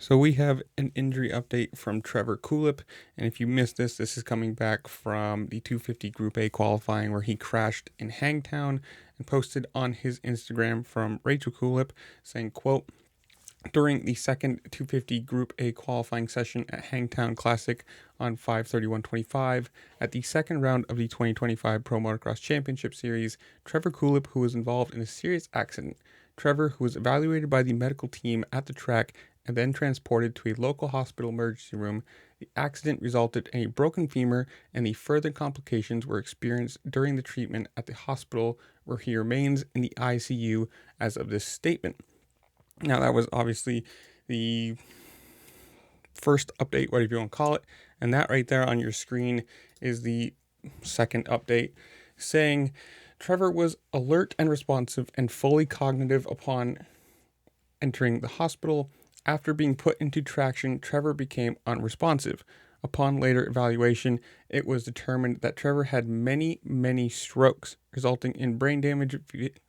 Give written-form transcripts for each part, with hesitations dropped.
So we have an injury update from Trevor Colip, and if you missed this, this is coming back from the 250 Group A qualifying where he crashed in Hangtown and posted on his Instagram from Rachel Colip saying, quote, during the second 250 Group A qualifying session at Hangtown Classic on 5/31/25, at the second round of the 2025 Pro Motocross Championship Series, Trevor Colip, who was involved in a serious accident. Trevor, who was evaluated by the medical team at the track and then transported to a local hospital emergency room, the accident resulted in a broken femur, and the further complications were experienced during the treatment at the hospital, where he remains in the ICU as of this statement. Now, that was obviously the first update, whatever you want to call it, and that right there on your screen is the second update saying Trevor was alert and responsive and fully cognitive upon entering the hospital. After being put into traction, Trevor became unresponsive. Upon later evaluation, it was determined that Trevor had many strokes, resulting in brain damage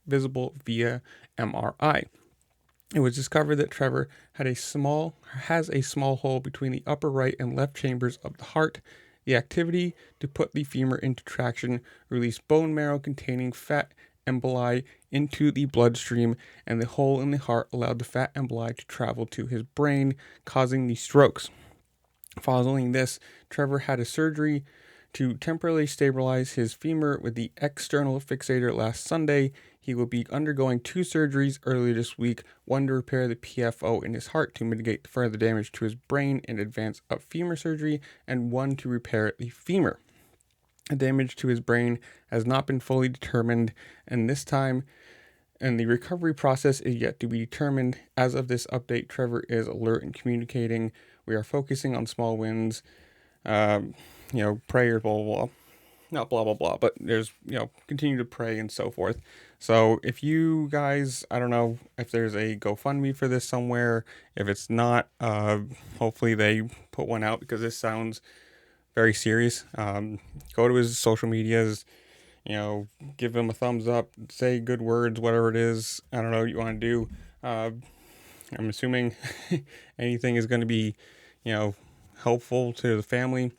visible via MRI. It was discovered that Trevor has a small hole between the upper right and left chambers of the heart. The activity to put the femur into traction released bone marrow containing fat emboli into the bloodstream, and the hole in the heart allowed the fat emboli to travel to his brain, causing the strokes. Following this, Trevor had a surgery to temporarily stabilize his femur with the external fixator last Sunday. He will be undergoing 2 surgeries earlier this week, one to repair the PFO in his heart to mitigate further damage to his brain in advance of femur surgery, and one to repair the femur. The damage to his brain has not been fully determined, and the recovery process is yet to be determined. As of this update, Trevor is alert and communicating. We are focusing on small wins. Prayer, blah, blah, blah. Not blah, blah, blah, but there's, continue to pray and so forth. So if you guys, I don't know if there's a GoFundMe for this somewhere. If it's not, hopefully they put one out because this sounds very serious. Go to his social medias, give him a thumbs up, say good words, whatever it is. I don't know what you want to do. I'm assuming anything is going to be, helpful to the family.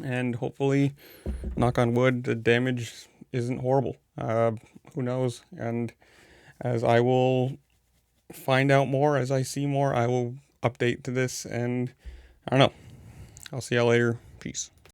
And hopefully, knock on wood, the damage isn't horrible. Who knows? And as I will find out more, as I see more, I will update to this. And I don't know. I'll see y'all later. Peace.